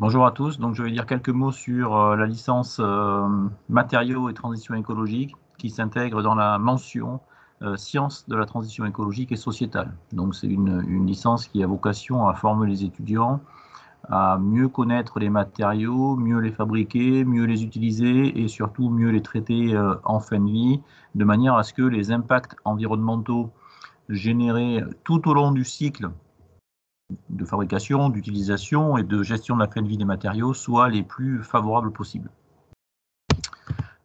Bonjour à tous. Donc, je vais dire quelques mots sur la licence matériaux et transition écologique qui s'intègre dans la mention sciences de la transition écologique et sociétale. Donc, c'est une licence qui a vocation à former les étudiants à mieux connaître les matériaux, mieux les fabriquer, mieux les utiliser et surtout mieux les traiter en fin de vie, de manière à ce que les impacts environnementaux générés tout au long du cycle de fabrication, d'utilisation et de gestion de la fin de vie des matériaux soient les plus favorables possibles.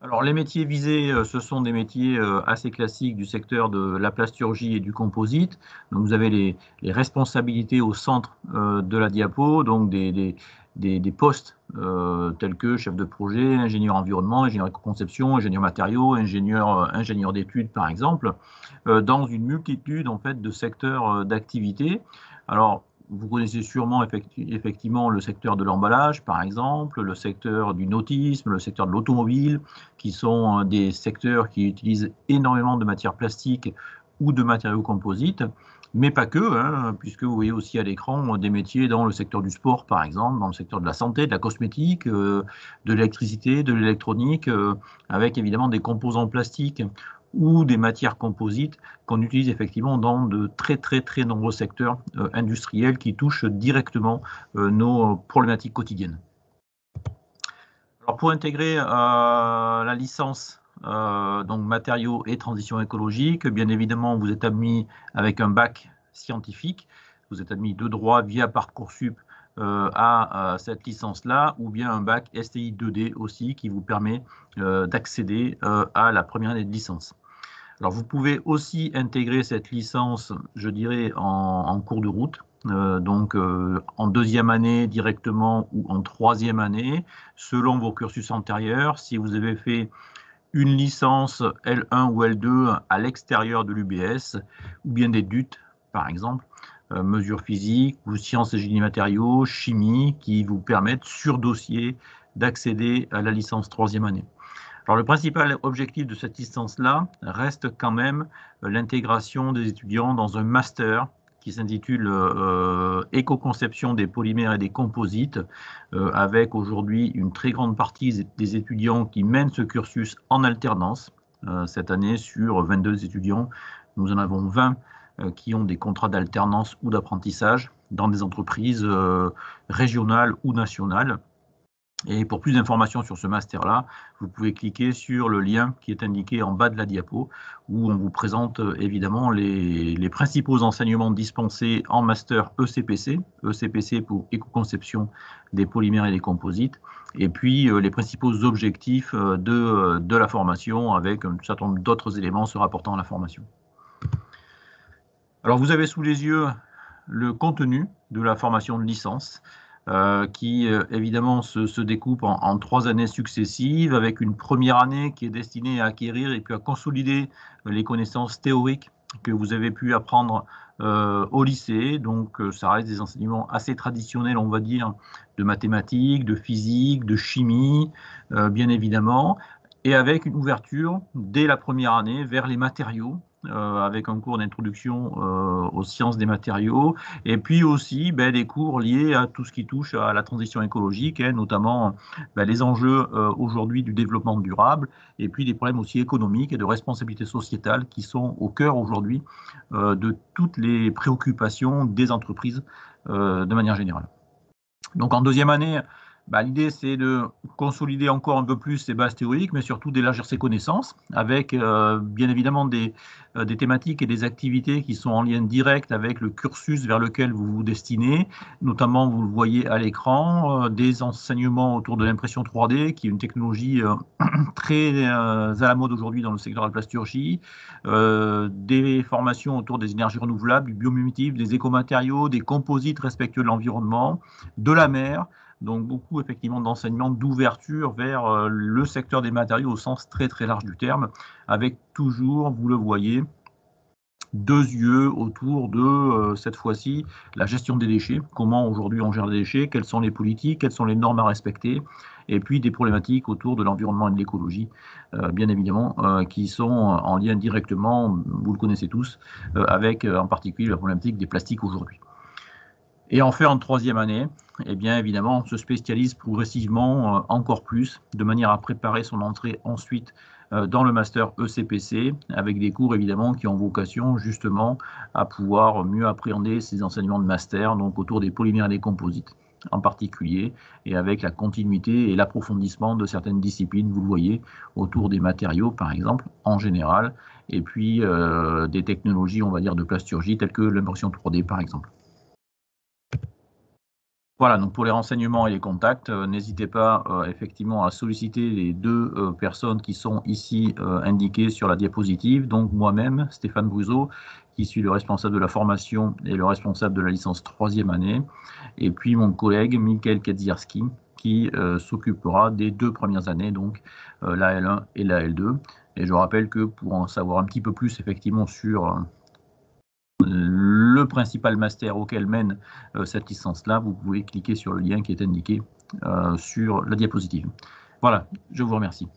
Alors, les métiers visés, ce sont des métiers assez classiques du secteur de la plasturgie et du composite. Donc, vous avez les responsabilités au centre de la diapo, donc des postes tels que chef de projet, ingénieur environnement, ingénieur éco-conception, ingénieur matériaux, ingénieur d'études, par exemple, dans une multitude en fait, de secteurs d'activité. Alors, vous connaissez sûrement effectivement le secteur de l'emballage, par exemple, le secteur du nautisme, le secteur de l'automobile, qui sont des secteurs qui utilisent énormément de matières plastiques ou de matériaux composites, mais pas que, hein, puisque vous voyez aussi à l'écran des métiers dans le secteur du sport, par exemple, dans le secteur de la santé, de la cosmétique, de l'électricité, de l'électronique, avec évidemment des composants plastiques ou des matières composites qu'on utilise effectivement dans de très nombreux secteurs industriels qui touchent directement nos problématiques quotidiennes. Alors pour intégrer la licence donc matériaux et transition écologique, bien évidemment vous êtes admis avec un bac scientifique, vous êtes admis de droit via Parcoursup à cette licence-là, ou bien un bac STI 2D aussi qui vous permet d'accéder à la première année de licence. Alors, vous pouvez aussi intégrer cette licence, je dirais, en cours de route, donc en deuxième année directement ou en troisième année, selon vos cursus antérieurs. Si vous avez fait une licence L1 ou L2 à l'extérieur de l'UBS, ou bien des DUT, par exemple, mesures physiques ou sciences et génie matériaux, chimie, qui vous permettent sur dossier d'accéder à la licence troisième année. Alors, le principal objectif de cette licence-là reste quand même l'intégration des étudiants dans un master qui s'intitule Éco-conception des polymères et des composites, avec aujourd'hui une très grande partie des étudiants qui mènent ce cursus en alternance. Cette année, sur 22 étudiants, nous en avons 20 qui ont des contrats d'alternance ou d'apprentissage dans des entreprises régionales ou nationales. Et pour plus d'informations sur ce master-là, vous pouvez cliquer sur le lien qui est indiqué en bas de la diapo, où on vous présente évidemment les principaux enseignements dispensés en master ECPC, ECPC pour éco-conception des polymères et des composites, et puis les principaux objectifs de la formation avec un certain nombre d'autres éléments se rapportant à la formation. Alors vous avez sous les yeux le contenu de la formation de licence, qui évidemment se découpe en 3 années successives, avec une première année qui est destinée à acquérir et puis à consolider les connaissances théoriques que vous avez pu apprendre au lycée. Donc ça reste des enseignements assez traditionnels, on va dire, de mathématiques, de physique, de chimie, bien évidemment, et avec une ouverture dès la première année vers les matériaux, avec un cours d'introduction aux sciences des matériaux, et puis aussi des cours liés à tout ce qui touche à la transition écologique, notamment les enjeux aujourd'hui du développement durable, et puis des problèmes aussi économiques et de responsabilité sociétale qui sont au cœur aujourd'hui de toutes les préoccupations des entreprises de manière générale. Donc en deuxième année, l'idée c'est de consolider encore un peu plus ses bases théoriques, mais surtout d'élargir ses connaissances, avec bien évidemment des thématiques et des activités qui sont en lien direct avec le cursus vers lequel vous vous destinez. Notamment, vous le voyez à l'écran, des enseignements autour de l'impression 3D, qui est une technologie très à la mode aujourd'hui dans le secteur de la plasturgie, des formations autour des énergies renouvelables, du biomimétisme, des écomatériaux, des composites respectueux de l'environnement, de la mer. Donc beaucoup effectivement d'enseignement, d'ouverture vers le secteur des matériaux au sens très large du terme, avec toujours, vous le voyez, 2 yeux autour de, cette fois-ci, la gestion des déchets, comment aujourd'hui on gère les déchets, quelles sont les politiques, quelles sont les normes à respecter, et puis des problématiques autour de l'environnement et de l'écologie, bien évidemment, qui sont en lien directement, vous le connaissez tous, avec en particulier la problématique des plastiques aujourd'hui. Et enfin, en troisième année, eh bien, évidemment, on se spécialise progressivement encore plus, de manière à préparer son entrée ensuite dans le master ECPC, avec des cours évidemment qui ont vocation justement à pouvoir mieux appréhender ces enseignements de master, donc autour des polymères et des composites en particulier, et avec la continuité et l'approfondissement de certaines disciplines, vous le voyez, autour des matériaux par exemple, en général, et puis des technologies, on va dire, de plasturgie, telles que l'impression 3D par exemple. Voilà, donc pour les renseignements et les contacts, n'hésitez pas effectivement à solliciter les deux personnes qui sont ici indiquées sur la diapositive. Donc moi-même, Stéphane Bruzo, qui suis le responsable de la formation et le responsable de la licence 3e année, et puis mon collègue Michael Kedzierski, qui s'occupera des 2 premières années, donc la L1 et la L2. Et je rappelle que pour en savoir un petit peu plus effectivement sur le principal master auquel mène cette licence-là, vous pouvez cliquer sur le lien qui est indiqué sur la diapositive. Voilà, je vous remercie.